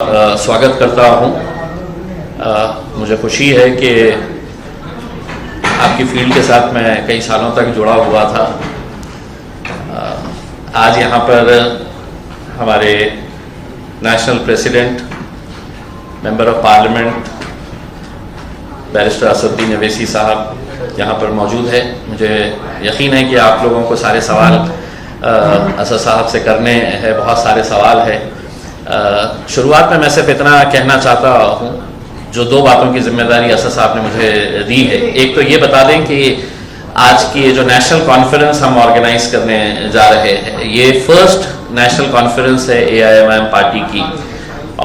स्वागत करता हूं। मुझे खुशी है कि आपकी फील्ड के साथ मैं कई सालों तक जुड़ा हुआ था। आज यहाँ पर हमारे national president, member of parliament barrister Asaduddin Owaisi साहब यहाँ पर मौजूद है। मुझे यकीन है कि आप लोगों को सारे सवाल असद साहब से करने हैं, बहुत सारे सवाल हैं। शुरुआत में मैं सिर्फ इतना कहना चाहता हूँ, जो दो बातों की जिम्मेदारी असद साहब ने मुझे दी है। एक तो ये बता दें कि आज की जो नेशनल कॉन्फ्रेंस हम ऑर्गेनाइज करने जा रहे हैं, ये फर्स्ट नेशनल कॉन्फ्रेंस है AIMIM पार्टी की,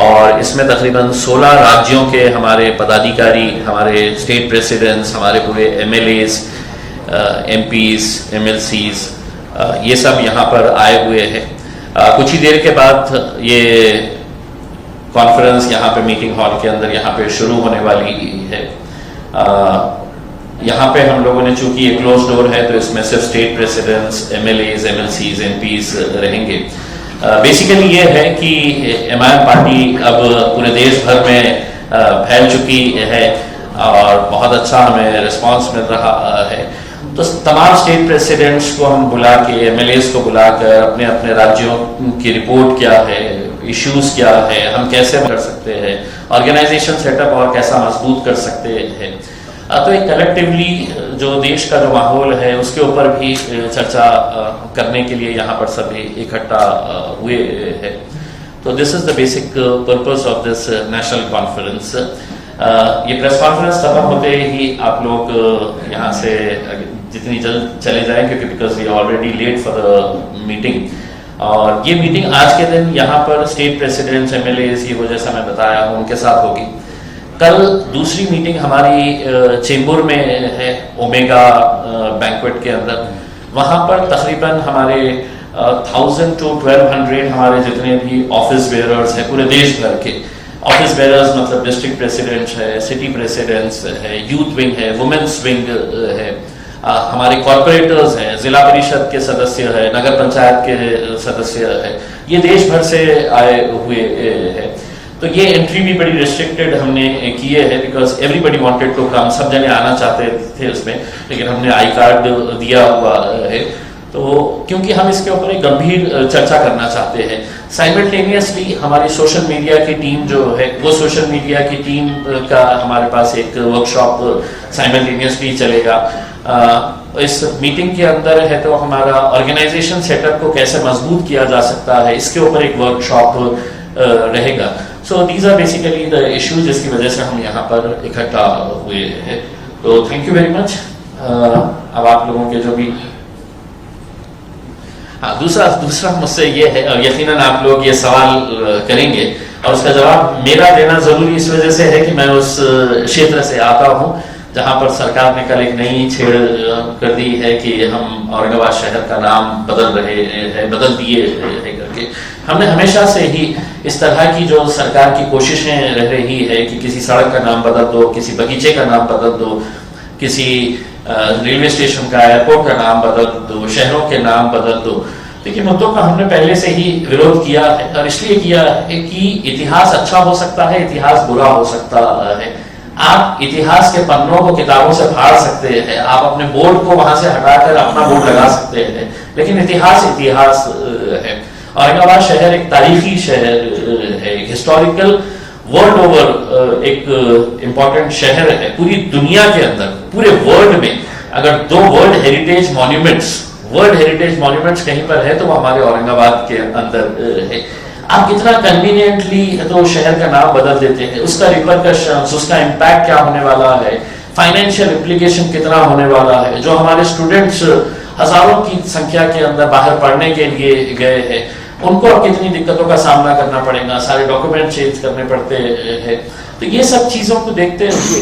और इसमें तकरीबन 16 राज्यों के हमारे पदाधिकारी, हमारे स्टेट प्रेसिडेंट्स, हमारे पूरे MLAs, MPs, MLCs, ये सब यहाँ पर आए हुए हैं। कुछ ही देर के बाद ये कॉन्फ्रेंस यहाँ पे मीटिंग हॉल के अंदर यहाँ पे शुरू होने वाली है। यहाँ पे हम लोगों ने, चूंकि ये क्लोज डोर है, तो इसमें सिर्फ state presidents, MLAs, MLCs, MPs रहेंगे। बेसिकली ये है कि MIM पार्टी अब पूरे देश भर में फैल चुकी है और बहुत अच्छा हमें रिस्पांस मिल रहा है। तो तमाम स्टेट प्रेसिडेंट्स को हम बुला के, MLAs को बुलाकर अपने अपने राज्यों की रिपोर्ट क्या है, इश्यूज क्या है, हम कैसे कर सकते हैं, ऑर्गेनाइजेशन सेटअप और कैसा मजबूत कर सकते हैं, तो एक कलेक्टिवली जो देश का जो माहौल है उसके ऊपर भी चर्चा करने के लिए यहाँ पर सभी इकट्ठा हुए हैं। तो this is the basic purpose of this national conference. ये प्रेस कॉन्फ्रेंस खत्म होते ही आप लोग यहाँ से जितनी जल्द चले जाएं, क्योंकि because we already late for the meeting. और ये मीटिंग आज के दिन यहाँ पर स्टेट प्रेसिडेंट्स, MLAs, ये वो जैसा मैं बताया हूँ उनके साथ होगी। कल दूसरी मीटिंग हमारी चेंबूर में है, ओमेगा बैंक्वेट के अंदर। वहाँ पर तकरीबन हमारे 1000 to 1200 हमारे जितने भी ऑफिस बेयरर्स हैं पूरे देश भर के। ऑफिस बेयरर्स मतलब डिस्ट्रिक्ट प्रेसिडेंट्स है, सिटी प्रेसिडेंट्स है, यूथ विंग है, वुमेन्स विंग है, हमारे कॉर्पोरेटर्स हैं, जिला परिषद के सदस्य है, नगर पंचायत के सदस्य है, ये देश भर से आए हुए हैं। तो ये एंट्री भी बड़ी रिस्ट्रिक्टेड हमने किए है, because everybody wanted to come, सब जने आना चाहते थे उसमें, लेकिन हमने आई कार्ड दिया हुआ है। तो क्योंकि हम इसके ऊपर एक गंभीर चर्चा करना चाहते हैं। साइमल्टेनियसली हमारी सोशल मीडिया की टीम जो है, वो सोशल मीडिया की टीम का हमारे पास एक वर्कशॉप साइमल्टेनियसली चलेगा। इस मीटिंग के अंदर है तो हमारा ऑर्गेनाइजेशन सेटअप को कैसे मजबूत किया जा सकता है, इसके ऊपर एक वर्कशॉप रहेगा। So these are basically the issues जिसकी वजह से हम यहाँ पर इकट्ठा हुए हैं। तो थैंक यू वेरी मच। अब आप लोगों के जो भी, हाँ, दूसरा मुझसे ये है, यकीनन आप लोग ये सवाल करेंगे और उसका जवाब मेरा देना जरूरी इस वजह से है कि मैं उस क्षेत्र से आता हूँ जहाँ पर सरकार ने कल एक नई छेड़ कर दी है कि हम औरंगाबाद शहर का नाम बदल दिए है करके। हमने हमेशा से ही इस तरह की जो सरकार की कोशिशें रह रही है कि किसी सड़क का नाम बदल दो, किसी बगीचे का नाम बदल दो, किसी रेलवे स्टेशन का, एयरपोर्ट का नाम बदल दो, शहरों के नाम बदल दो। देखिए, मुद्दों का हमने पहले से ही विरोध किया है और इसलिए किया है कि इतिहास अच्छा हो सकता है, इतिहास बुरा हो सकता है। आप इतिहास के पन्नों को किताबों से फाड़ सकते हैं, आप अपने बोर्ड को वहां से हटाकर अपना बोर्ड लगा सकते हैं, लेकिन इतिहास इतिहास है। औरंगाबाद शहर एक तारीखी शहर है, एक हिस्टोरिकल, वर्ल्ड ओवर एक इम्पॉर्टेंट शहर है। पूरी दुनिया के अंदर, पूरे वर्ल्ड में अगर 2 वर्ल्ड हेरिटेज मॉन्यूमेंट्स कहीं पर है तो वो हमारे औरंगाबाद के अंदर है। आप कितना कन्वीनियंटली तो शहर का नाम बदल देते हैं, उसका रिपरकशंस, उसका इम्पैक्ट क्या होने वाला है, फाइनेंशियल इम्प्लीकेशन कितना होने वाला है। जो हमारे स्टूडेंट्स हजारों की संख्या के अंदर बाहर पढ़ने के लिए गए हैं, उनको अब कितनी दिक्कतों का सामना करना पड़ेगा, सारे डॉक्यूमेंट चेंज करने पड़ते हैं। तो ये सब चीजों को देखते हुए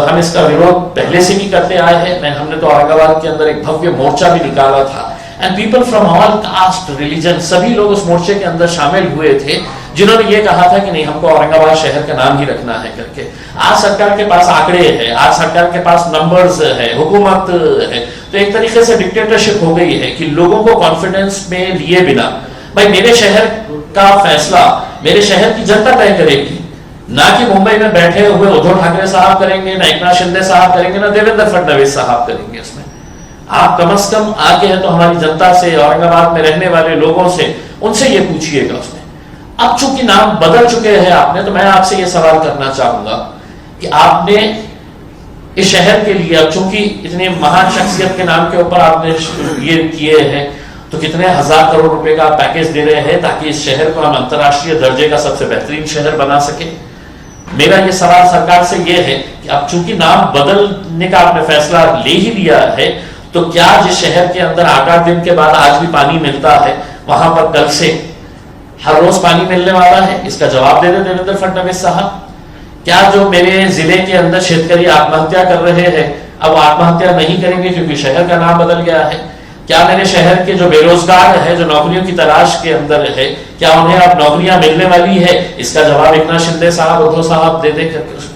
हम इसका विरोध पहले से भी करते आए हैं। हमने तो औरंगाबाद के अंदर एक भव्य मोर्चा भी निकाला था, and people from all cast, religion, सभी लोग उस मोर्चे के अंदर शामिल हुए थे, जिन्होंने ये कहा था कि नहीं, हमको औरंगाबाद शहर का नाम ही रखना है करके। आज सरकार के पास आंकड़े हैं, आज सरकार के पास नंबर्स है, हुकूमत है, तो एक तरीके से डिक्टेटरशिप हो गई है कि लोगों को कॉन्फिडेंस में लिए बिना, भाई मेरे शहर का फैसला मेरे शहर की जनता तय करेगी, ना कि मुंबई में बैठे हुए उद्धव ठाकरे साहब करेंगे, ना एकनाथ शिंदे साहब करेंगे, ना देवेंद्र फडणवीस साहब करेंगे। इसमें आप कम से कम आके हैं तो हमारी जनता से, औरंगाबाद में रहने वाले लोगों से, उनसे ये पूछिएगा। उसमें अब चूंकि नाम बदल चुके हैं आपने, तो मैं आपसे ये सवाल करना चाहूंगा कि आपने इस शहर के लिए, अब चूंकि इतने महान शख्सियत के नाम के ऊपर आपने ये किए हैं, तो कितने हजार करोड़ रुपए का पैकेज दे रहे हैं ताकि इस शहर को हम अंतर्राष्ट्रीय दर्जे का सबसे बेहतरीन शहर बना सके। मेरा ये सवाल सरकार से ये है कि अब चूंकि नाम बदलने का आपने फैसला ले ही लिया है, तो क्या जिस शहर के अंदर 8-8 दिन के बाद आज भी पानी मिलता है, वहां पर कल से हर रोज पानी मिलने वाला है? इसका जवाब दे दे देवेंद्र फडणवीस साहब। क्या जो मेरे जिले के अंदर शेतकरी आत्महत्या कर रहे हैं, अब आत्महत्या नहीं करेंगे क्योंकि शहर का नाम बदल गया है? क्या मेरे शहर के जो बेरोजगार है, जो नौकरियों की तलाश के अंदर है, क्या उन्हें अब नौकरियां मिलने वाली है? इसका जवाब एकनाथ शिंदे साहब, उद्धव साहब दे दे करके।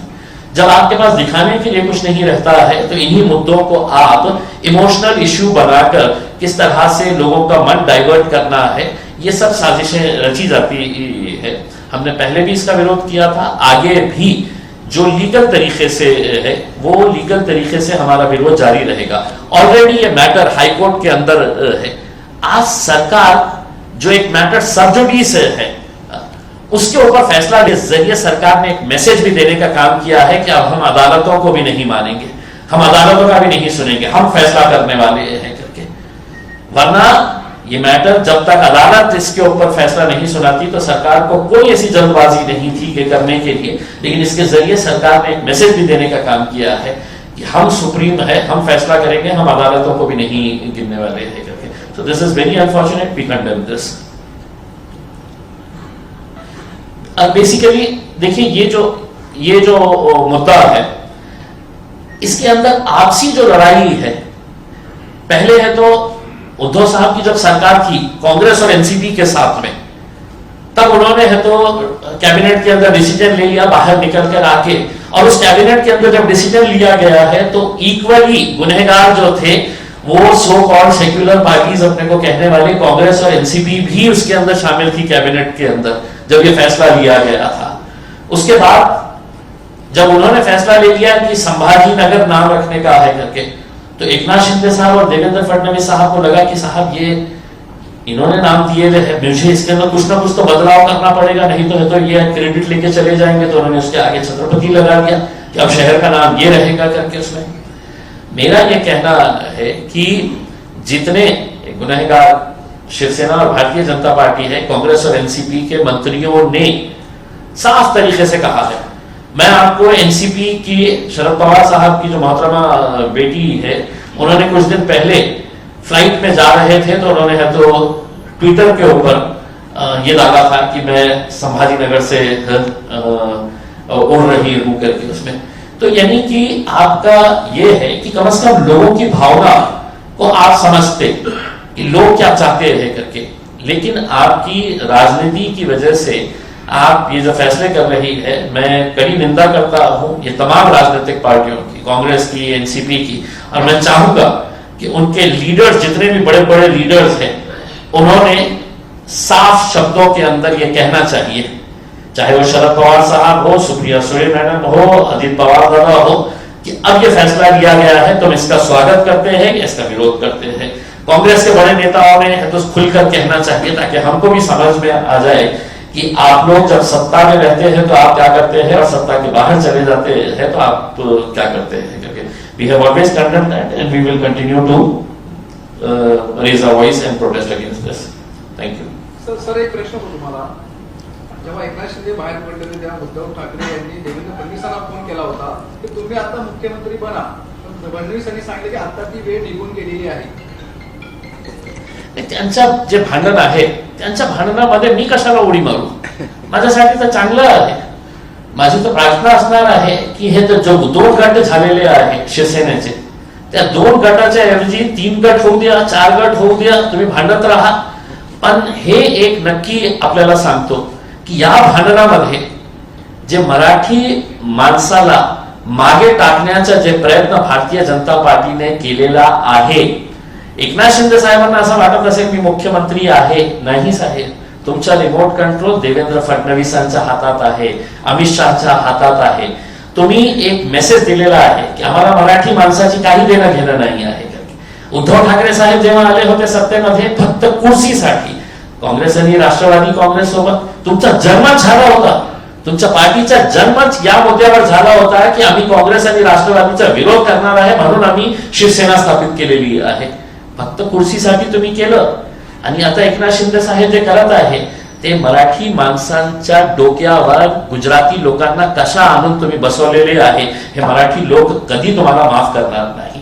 जब आपके पास दिखाने के लिए कुछ नहीं रहता है, तो इन्हीं मुद्दों को आप इमोशनल इश्यू बनाकर किस तरह से लोगों का मन डाइवर्ट करना है, ये सब साजिशें रची जाती है। हमने पहले भी इसका विरोध किया था, आगे भी जो लीगल तरीके से है वो लीगल तरीके से हमारा विरोध जारी रहेगा। ऑलरेडी ये मैटर हाईकोर्ट के अंदर है। आज सरकार जो एक मैटर सब जुडिस है, उसके ऊपर फैसला के जरिए सरकार ने एक मैसेज भी देने का काम किया है कि अब हम अदालतों को भी नहीं मानेंगे, हम अदालतों का भी नहीं सुनेंगे, हम फैसला करने वाले हैं करके। वरना ये मैटर जब तक अदालत इसके ऊपर फैसला नहीं सुनाती, तो सरकार को कोई ऐसी जल्दबाजी नहीं थी कि करने के लिए, लेकिन इसके जरिए सरकार ने एक मैसेज भी देने का काम किया है कि हम सुप्रीम है, हम फैसला करेंगे, हम अदालतों को भी नहीं गिनने वाले हैं करके। So this is very unfortunate, we condemn this. Basically देखिए, ये जो मुद्दा है, इसके अंदर आपसी जो लड़ाई है, पहले है तो उद्धव साहब की जब सरकार थी कांग्रेस और एनसीपी के साथ में, तब उन्होंने है तो कैबिनेट के अंदर डिसीजन ले लिया बाहर निकल कर आके, और उस कैबिनेट के अंदर जब डिसीजन लिया गया है तो इक्वली गुनहगार जो थे वो सो कॉल्ड सेक्युलर पार्टीज अपने को कहने वाली कांग्रेस और एनसीपी भी उसके अंदर शामिल थी कैबिनेट के अंदर जब ये फैसला लिया गया था। उसके बाद जब उन्होंने फैसला ले लिया कि संभाजी नगर नाम रखने का है करके, तो एकनाथ शिंदे साहब और देवेंद्र फडणवीस साहब को लगा कि साहब ये इन्होंने नाम दिए हुए हैं, मुझे इसके अंदर कुछ ना कुछ तो बदलाव करना पड़ेगा, नहीं तो है तो ये क्रेडिट लेके चले जाएंगे। तो उन्होंने उसके आगे छत्रपति लगा दिया कि अब शहर का नाम ये रहेगा करके। उसमें मेरा ये कहना है कि जितने गुनहगार शिवसेना और भारतीय जनता पार्टी है, कांग्रेस और एनसीपी के मंत्रियों ने साफ तरीके से कहा है। मैं आपको एनसीपी की शरद पवार साहब की जो मोहतरमा बेटी है, उन्होंने कुछ दिन पहले फ्लाइट में जा रहे थे तो उन्होंने है तो ट्विटर के ऊपर ये डाला था कि मैं संभाजी नगर से उड़ रही हूं करके। उसमें तो यानी कि आपका ये है कि कम से कम लोगों की भावना को आप समझते कि लोग क्या चाहते हैं करके, लेकिन आपकी राजनीति की वजह से आप ये जो फैसले कर रही है, मैं कड़ी निंदा करता हूं ये तमाम राजनीतिक पार्टियों की, कांग्रेस की, एनसीपी की, और मैं चाहूंगा कि उनके लीडर्स, जितने भी बड़े बड़े लीडर्स हैं, उन्होंने साफ शब्दों के अंदर ये कहना चाहिए, चाहे वो शरद पवार साहब हो, सुप्रिया सुले मैडम हो, अजित पवार दादा हो, कि अब ये फैसला लिया गया है तो हम इसका स्वागत करते हैं, इसका विरोध करते हैं। कांग्रेस के बड़े नेताओं ने तो खुलकर कहना चाहिए ताकि हमको भी समझ में आ जाए कि आप लोग जब सत्ता में रहते हैं तो आप क्या करते हैं, और सत्ता के बाहर चले जाते हैं तो आप क्या करते हैं करके। We have always condemned that and we will continue to raise our voice and protest against this. Thank you. Sir एक प्रश्न होता तुम्हाला, जेव्हा एकनाथ शिंदे बाहेर पडले तेव्हा उद्धव ठाकरे यांनी देवेंद्र फडणवीसांना फोन केला होता की तुम्ही आता मुख्यमंत्री बना, पण फडणवीसांनी सांगितले की आता ती वेळ निघून गेलेली आहे। त्यांच्या जे भांडण आहे, त्यांच्या भांडणामध्ये मी कशाला उडी मारू? माझ्यासाठी तर चांगलं आहे। माझी तर प्रार्थना असणार आहे की हे जो 2 गट झालेले आहे शिवसेनेचे, त्या 2 गटाच्या ऐवजी 3 गट होऊ द्या, 4 गट होऊ द्या, तुम्ही भांडत राहा, पण हे एक नक्की आपल्याला सांगतो की या भांडणामध्ये जे मराठी माणसाला मागे टाकण्याचा जे प्रयत्न भारतीय जनता पार्टीने केलेला आहे, एकनाथ शिंदे साहेबांना असं वाटत असेल मी मुख्यमंत्री आहे, नाही साहेब, तुमचा रिमोट कंट्रोल देवेंद्र फडणवीसांच्या हातात आहे, अमित शहाच्या हातात आहे. तुम्ही एक मेसेज दिलेला आहे की आम्हाला मराठी माणसाची काही देणं घेणं नाही आहे. उद्धव ठाकरे साहेब जेव्हा आले होते सत्तेमध्ये फक्त कुर्सीसाठी काँग्रेस आणि राष्ट्रवादी काँग्रेस सोबत तुमचा जन्मच झाला होता. तुमच्या पार्टीचा जन्मच या मुद्द्यावर झाला होता की आम्ही काँग्रेस आणि राष्ट्रवादीचा विरोध करणार आहे, म्हणून आम्ही शिवसेना स्थापित केलेली आहे. फक्त कुर्सीसाठी तुम्ही केलं. आणि आता एकनाथ शिंदे साहेब जे करत आहे ते मराठी माणसांच्या डोक्यावर गुजराती लोकांना कशा आणून तुम्ही बसवलेले आहे हे मराठी लोक कधी तुम्हाला माफ करणार नाही.